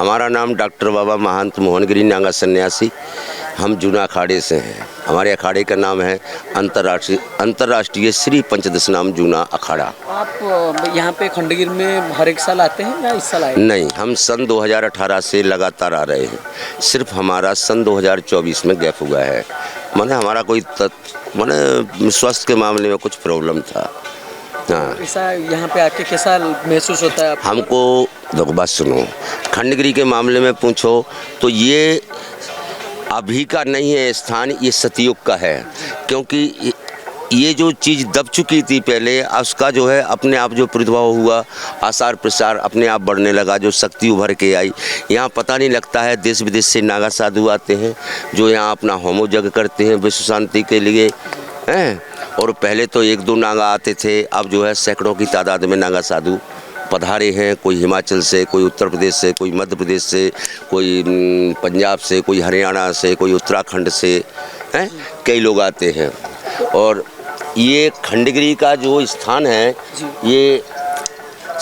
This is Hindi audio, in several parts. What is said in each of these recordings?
हमारा नाम डॉक्टर बाबा महंत मोहनगिरी नागा सन्यासी। हम जूना अखाड़े से हैं। हमारे अखाड़े का नाम है अंतर्राष्ट्रीय श्री पंचदश नाम जूना अखाड़ा। आप यहाँ पे खंडगिर में हर एक साल आते हैं या इस साल आए? नहीं, हम सन 2018 से लगातार आ रहे हैं। सिर्फ हमारा सन 2024 में गैप हुआ है। माने हमारा कोई माने स्वास्थ्य के मामले में कुछ प्रॉब्लम था। हाँ, ऐसा यहाँ पे आके कैसा महसूस होता है आपको? हमको देखो बात सुनो, खंडगिरी के मामले में पूछो तो ये अभी का नहीं है स्थान, ये सतयुग का है। क्योंकि ये जो चीज़ दब चुकी थी पहले, उसका जो है अपने आप जो प्रादुर्भाव हुआ, आसार प्रसार अपने आप बढ़ने लगा, जो शक्ति उभर के आई। यहाँ पता नहीं लगता है, देश विदेश से नागा साधु आते हैं जो यहाँ अपना होमो यज्ञ करते हैं विश्व शांति के लिए हैं। और पहले तो 1-2 नागा आते थे, अब जो है सैकड़ों की तादाद में नागा साधु पधारे हैं। कोई हिमाचल से, कोई उत्तर प्रदेश से, कोई मध्य प्रदेश से, कोई पंजाब से, कोई हरियाणा से, कोई उत्तराखंड से हैं, कई लोग आते हैं। और ये खंडगिरी का जो स्थान है ये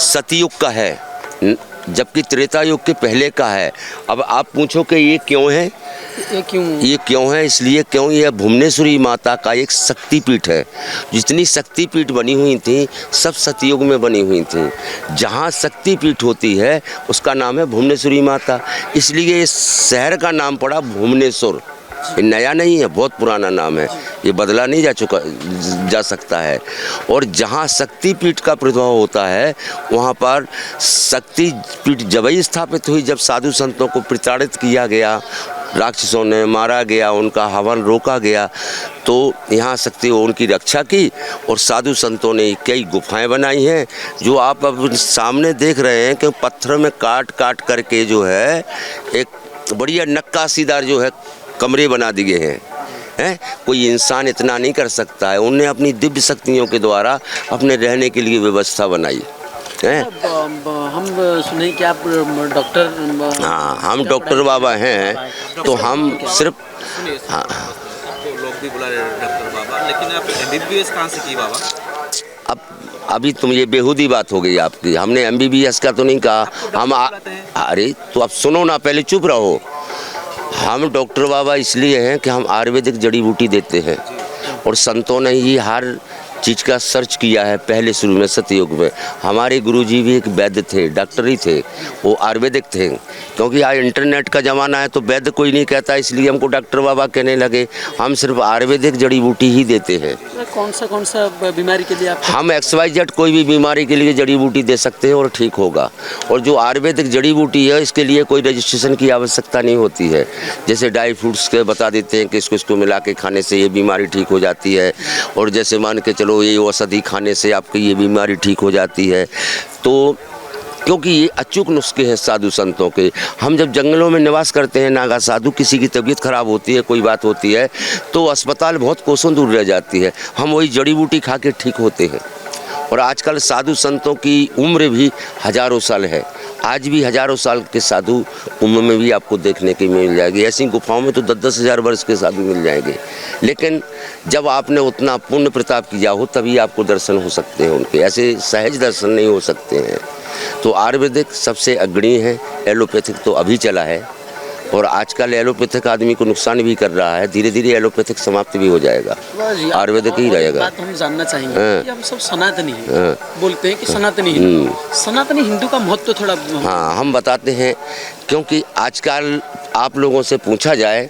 सतयुग का है, जबकि त्रेता युग के पहले का है। अब आप पूछो कि ये क्यों है? ये क्यों है? इसलिए क्यों ये भुवनेश्वरी माता का एक शक्तिपीठ है। जितनी शक्तिपीठ बनी हुई थी सब सतयुग में बनी हुई थी। जहाँ शक्तिपीठ होती है उसका नाम है भुवनेश्वरी माता, इसलिए इस शहर का नाम पड़ा भुवनेश्वर। ये नया नहीं है, बहुत पुराना नाम है, ये बदला नहीं जा सकता है। और जहाँ शक्तिपीठ का प्रादुर्भाव होता है वहाँ पर शक्तिपीठ जब ही स्थापित हुई, जब साधु संतों को प्रताड़ित किया गया, राक्षसों ने मारा गया, उनका हवन रोका गया, तो यहाँ शक्ति उनकी रक्षा की। और साधु संतों ने कई गुफाएं बनाई हैं जो आप अब सामने देख रहे हैं कि पत्थर में काट काट करके जो है एक बढ़िया नक्काशीदार जो है कमरे बना दिए हैं। कोई इंसान इतना नहीं कर सकता है। उन्हें अपनी दिव्य शक्तियों के द्वारा अपने रहने के लिए व्यवस्था बनाई है। हम सुने कि आप डॉक्टर? हाँ, हम डॉक्टर बाबा हैं, तो हम सिर्फ हाँ, लोग भी बुला रहे हैं डॉक्टर बाबा, लेकिन आप MBBS कहाँ से की बाबा? अब अभी तुम ये बेहूदी बात हो गई आपकी। हमने MBBS का तो नहीं कहा। हम अरे तो अब सुनो ना, पहले चुप रहो। हम डॉक्टर बाबा इसलिए हैं कि हम आयुर्वेदिक जड़ी बूटी देते हैं, और संतों ने ही हर चीज़ का सर्च किया है। पहले शुरू में सतयुग में हमारे गुरुजी भी एक वैद्य थे, डॉक्टर ही थे, वो आयुर्वेदिक थे। क्योंकि आज इंटरनेट का ज़माना है तो वैद्य कोई नहीं कहता, इसलिए हमको डॉक्टर बाबा कहने लगे। हम सिर्फ आयुर्वेदिक जड़ी बूटी ही देते हैं। कौन सा बीमारी के लिए आप? हम XYZ कोई भी बीमारी के लिए जड़ी बूटी दे सकते हैं और ठीक होगा। और जो आयुर्वेदिक जड़ी बूटी है इसके लिए कोई रजिस्ट्रेशन की आवश्यकता नहीं होती है। जैसे ड्राई फ्रूट्स के बता देते हैं कि इसको मिला के खाने से ये बीमारी ठीक हो जाती है, और जैसे मान के चलो ये औषधि खाने से आपकी ये बीमारी ठीक हो जाती है। तो क्योंकि ये अचूक नुस्खे हैं साधु संतों के। हम जब जंगलों में निवास करते हैं नागा साधु, किसी की तबीयत खराब होती है, कोई बात होती है, तो अस्पताल बहुत कोसों दूर रह जाती है, हम वही जड़ी बूटी खा के ठीक होते हैं। और आजकल साधु संतों की उम्र भी हज़ारों साल है। आज भी हज़ारों साल के साधु उम्र में भी आपको देखने की मिल जाएगी। ऐसी गुफाओं में तो 10-10 हज़ार वर्ष के साधु मिल जाएंगे। लेकिन जब आपने उतना पुण्य प्रताप किया हो तभी आपको दर्शन हो सकते हैं उनके, ऐसे सहज दर्शन नहीं हो सकते हैं। तो आयुर्वेदिक सबसे अग्रणी है, एलोपैथिक तो अभी चला है, और आजकल एलोपैथिक आदमी को नुकसान भी कर रहा है। धीरे धीरे एलोपैथिक समाप्त भी हो जाएगा, आयुर्वेदिक ही रहेगा। बात हम जानना चाहेंगे कि हम सब सनातनी हैं, बोलते हैं कि सनातनी हिंदू। सनातनी हिंदू का महत्व थोड़ा हाँ हम बताते हैं। क्योंकि आजकल आप लोगों से पूछा जाए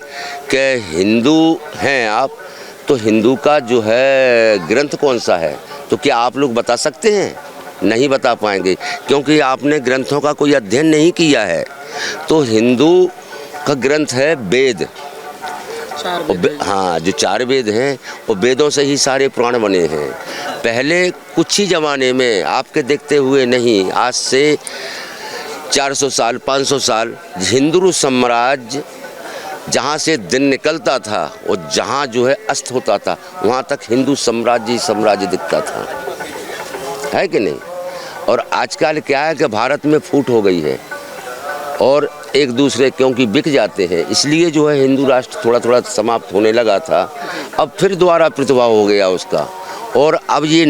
कि हिंदू हैं आप, तो हिंदू का जो है ग्रंथ कौन सा है, तो क्या आप लोग बता सकते हैं? नहीं बता पाएंगे, क्योंकि आपने ग्रंथों का कोई अध्ययन नहीं किया है। तो हिंदू का ग्रंथ है वेद। हाँ, जो 4 वेद हैं वो वेदों से ही सारे पुराण बने हैं। पहले कुछ ही ज़माने में, आपके देखते हुए नहीं, आज से 400 साल 500 साल हिंदू साम्राज्य जहाँ से दिन निकलता था और जहाँ जो है अस्त होता था, वहाँ तक हिंदू साम्राज्य दिखता था, है कि नहीं? और आजकल क्या है कि भारत में फूट हो गई है और एक दूसरे क्योंकि बिक जाते हैं, इसलिए जो है हिंदू राष्ट्र थोड़ा थोड़ा समाप्त होने लगा था। अब फिर दोबारा प्रतिभाव हो गया उसका, और अब ये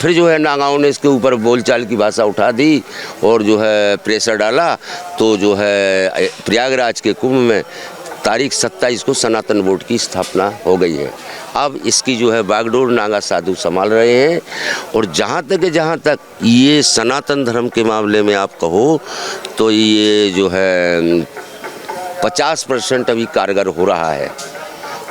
फिर जो है नागाओं ने इसके ऊपर बोलचाल की भाषा उठा दी और जो है प्रेशर डाला, तो जो है प्रयागराज के कुंभ में तारीख 27 को सनातन बोर्ड की स्थापना हो गई है। अब इसकी जो है बागडोर नागा साधु संभाल रहे हैं। और जहाँ तक ये सनातन धर्म के मामले में आप कहो तो ये जो है 50% अभी कारगर हो रहा है,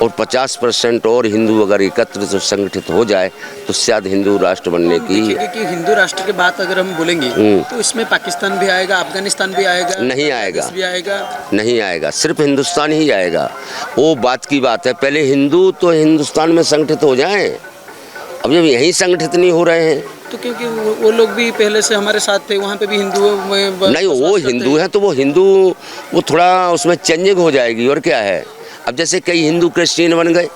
और 50% और हिंदू अगर एकत्र तो संगठित हो जाए तो शायद हिंदू राष्ट्र बनने की। कि हिंदू राष्ट्र के बात अगर हम बोलेंगे तो इसमें पाकिस्तान भी आएगा, अफगानिस्तान भी आएगा, नहीं आएगा, भी आएगा, नहीं आएगा, सिर्फ हिंदुस्तान ही आएगा। वो बात की बात है, पहले हिंदू तो हिंदुस्तान में संगठित हो जाएं। अब जब यहीं संगठित नहीं हो रहे हैं तो क्योंकि वो लोग भी पहले से हमारे साथ थे, वहाँ पे भी हिंदू नहीं, वो हिंदू है तो वो हिंदू वो थोड़ा उसमें चेंजिंग हो जाएगी और क्या है। अब जैसे कई हिंदू क्रिश्चियन बन गए,